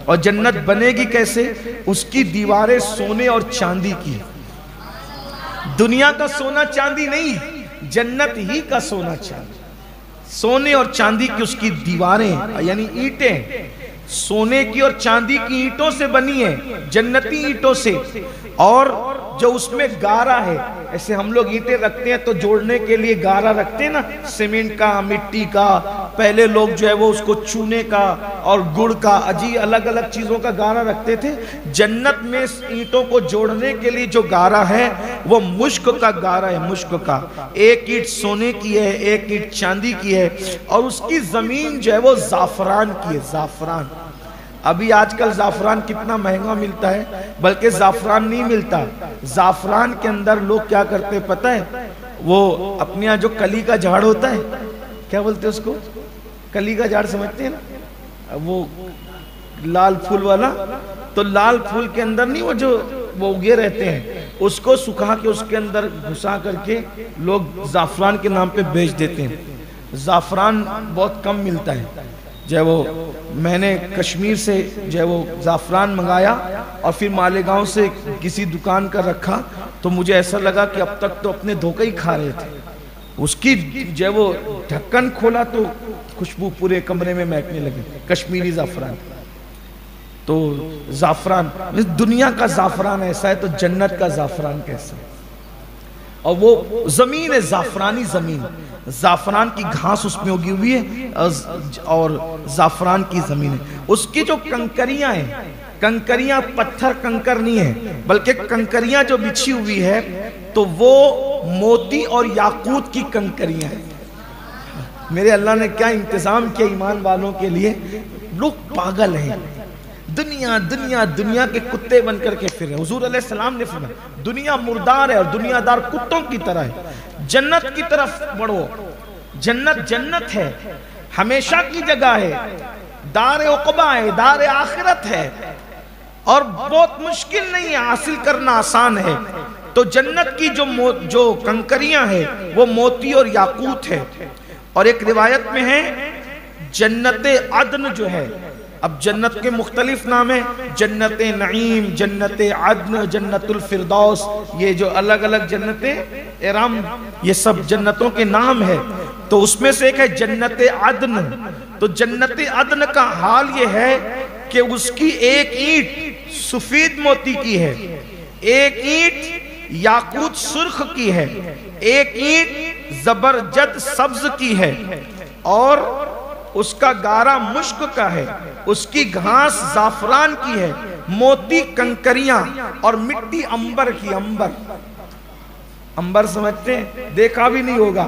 اور جنت بنے گی کیسے؟ اس کی دیواریں سونے اور چاندی کی، دنیا کا سونا چاندی نہیں، جنت ہی کا سونا چاندی، سونے اور چاندی کی اس کی دیواریں، یعنی اینٹیں سونے کی اور چاندی کی اینٹوں سے بنی ہیں، جنتی اینٹوں سے، اور جو اس میں گارا ہے، ایسے ہم لوگ اینٹیں رکھتے ہیں تو جوڑنے کے لیے گارا رکھتے ہیں نا، سیمنٹ کا، مٹی کا، پہلے لوگ جو ہے وہ اس کو چونے کا اور گڑ کا، الگ الگ چیزوں کا گارا رکھتے تھے۔ جنت میں اس اینٹوں کو جوڑنے کے لیے جو گارا ہے وہ مشک کا گارا ہے، مشک کا، ایک اینٹ سونے کی ہے، ایک اینٹ چاندی کی ہے، اور اس کی زمین جو ہے وہ زعفران کی ہے، زعفران۔ ابھی آج کل زعفران کتنا مہنگا ملتا ہے، بلکہ زعفران نہیں ملتا، زعفران کے اندر لوگ کیا کرتے پتہ ہے، وہ اپنے یہاں جو کلی کا جھاڑ ہوتا ہے، کیا بولتے ہیں اس کو، کلی کا جھاڑ سمجھتے ہیں نا، وہ لال پھول والا، تو لال پھول کے اندر نہیں وہ اگے رہتے ہیں، اس کو سکھا کے اس کے اندر گھسا کر کے لوگ زعفران کے نام پہ بیچ دیتے ہیں۔ زعفران بہت کم ملتا ہے، جو ہے وہ میں نے کشمیر سے جو ہے وہ زعفران منگایا اور پھر مالیگاؤں سے کسی دکان کا رکھا، تو مجھے ایسا لگا کہ اب تک تو اپنے دھوکے ہی کھا رہے تھے، اس کی جو ہے وہ ڈھکن کھولا تو خوشبو پورے کمرے میں مہکنے لگی، کشمیری زعفران۔ تو زعفران دنیا کا زعفران ایسا ہے تو جنت کا زعفران کیسا ہے؟ اور وہ زمین ہے، زعفرانی زمین، زعفران کی گھاس اس میں اگی ہوئی ہے اور زعفران کی زمین ہے۔ اس کی جو کنکریاں ہیں، کنکریاں پتھر کنکر نہیں ہیں، بلکہ کنکریاں جو بچھی ہوئی ہے تو وہ موتی اور یاقوت کی کنکریاں ہیں۔ میرے اللہ نے کیا انتظام کیا ایمان والوں کے لیے، لوگ پاگل ہیں، دنیا دنیا دنیا کے کتے بن کر کے پھر رہے ہیں۔ حضور علیہ السلام نے فرمایا دنیا مردار ہے اور دنیا دار کتوں کی طرح ہے، جنت کی طرف بڑھو، جنت جنت ہے، ہمیشہ کی جگہ ہے، دار عقبہ ہے، دار آخرت ہے، اور بہت مشکل نہیں ہے، حاصل کرنا آسان ہے۔ تو جنت کی جو کنکریاں ہیں وہ موتی اور یاقوت ہے، اور ایک روایت میں ہے جنت عدن جو ہے، اب جنت کے مختلف نام ہیں، جنت نعیم، جنت عدن، جنت الفردوس، یہ جو الگ الگ جنتیں ارم، یہ سب جنتوں کے نام ہے۔ تو اس میں سے ایک ہے جنت عدن، تو جنت عدن کا حال یہ ہے کہ اس کی ایک اینٹ سفید موتی کی ہے، ایک اینٹ یاقوت سرخ کی ہے، ایک اینٹ زبرجد سبز کی ہے، اور اس کا گارا مشک کا ہے، اس کی گھاس زعفران کی ہے، موتی کنکریاں اور مٹی امبر کی، امبر سمجھتے ہیں؟ دیکھا بھی نہیں ہوگا،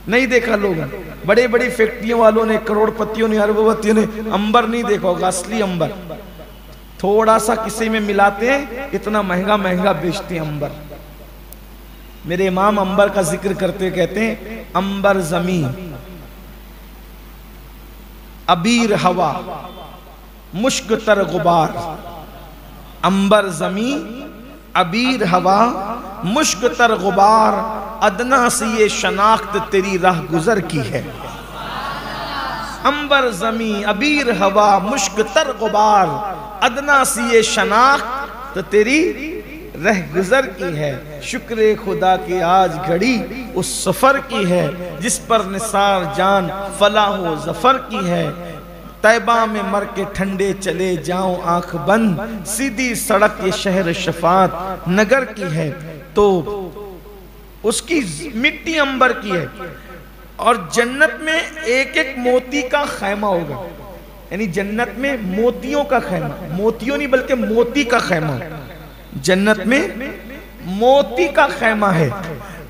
نہیں دیکھا لوگوں، بڑے بڑی فیکٹریوں والوں نے، کروڑ پتیوں نے، ارب پتیوں نے امبر نہیں دیکھا ہوگا، اصلی امبر تھوڑا سا کسی میں ملاتے ہیں، اتنا مہنگا مہنگا بیچتے ہیں امبر۔ میرے امام امبر کا ذکر کرتے کہتے ہیں امبر زمین، عبیر ہوا، مشک تر غبار، امبر زمین، عبیر ہوا، مشک تر غبار، ادنا سے یہ شناخت تیری راہ گزر کی ہے۔ امبر زمین، عبیر ہوا، مشک تر غبار، ادنا سے یہ شناخت تیری رہ گزر کی ہے۔ شکر خدا کی آج گھڑی اس سفر کی ہے، جس پر نثار جان فلاح و ظفر کی ہے۔ طیبہ میں مر کے ٹھنڈے چلے جاؤں آنکھ بند، سیدھی سڑک یہ شہر شفاعت نگر کی ہے۔ تو اس کی مٹی امبر کی ہے، اور جنت میں ایک ایک موتی کا خیمہ ہوگا، یعنی جنت میں موتیوں کا خیمہ، موتیوں نہیں بلکہ موتی کا خیمہ، جنت میں موتی کا خیمہ ہے،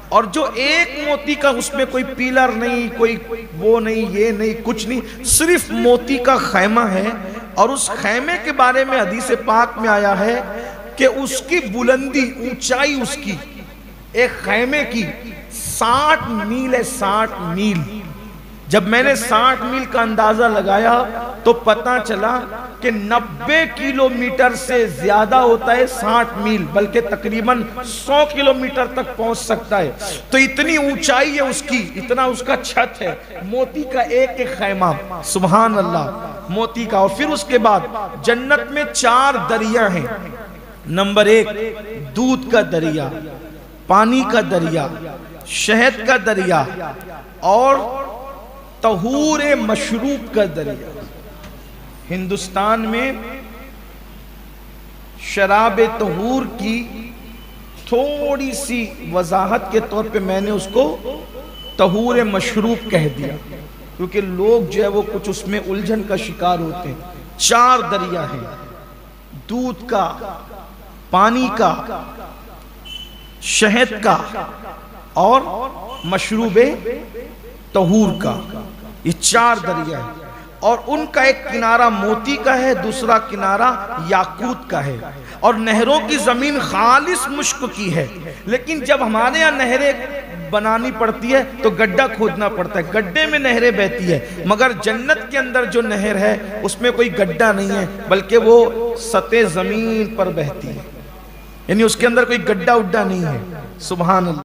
اور جو ایک موتی کا، اس میں کوئی پیلر نہیں، کوئی وہ نہیں، یہ نہیں، کچھ نہیں، صرف موتی کا خیمہ ہے۔ اور اس خیمے کے بارے میں حدیث پاک میں آیا ہے کہ اس کی بلندی، اونچائی اس کی، ایک خیمے کی 60 میل ہے، 60 میل، جب میں نے 60 میل کا اندازہ لگایا تو پتہ چلا کہ 90 کلومیٹر سے زیادہ ہوتا ہے 60 میل، بلکہ تقریباً 100 کلومیٹر تک پہنچ سکتا ہے. تو اتنی اونچائی ہے اس کی، اتنا اس کا چھت ہے، موتی کا ایک ایک خیمہ، سبحان اللہ، موتی کا. اور پھر اس کے بعد جنت میں 4 دریا ہیں. نمبر 1 دودھ کا دریا، پانی کا دریا، شہد کا دریا اور طہور مشروب کا دریا. ہندوستان میں شراب طہور کی تھوڑی سی وضاحت کے طور پہ میں نے اس کو طہور مشروب کہہ دیا، کیونکہ لوگ جو ہے وہ کچھ اس میں الجھن کا شکار ہوتے ہیں. 4 دریا ہیں، دودھ کا، پانی کا، شہد کا اور مشروب طہور کا. یہ 4 دریا ہیں اور ان کا ایک کنارہ موتی کا ہے، دوسرا کنارہ یاقوت کا ہے. اور نہروں کی زمین خالص مشک کی ہے. لیکن جب ہمارے یہاں نہریں بنانی پڑتی ہے تو گڈھا کھودنا پڑتا ہے، گڈھے میں نہریں بہتی ہے. مگر جنت کے اندر جو نہر ہے اس میں کوئی گڈھا نہیں ہے، بلکہ وہ سطح زمین پر بہتی ہے، یعنی اس کے اندر کوئی گڈھا اڈھا نہیں ہے. سبحان اللہ.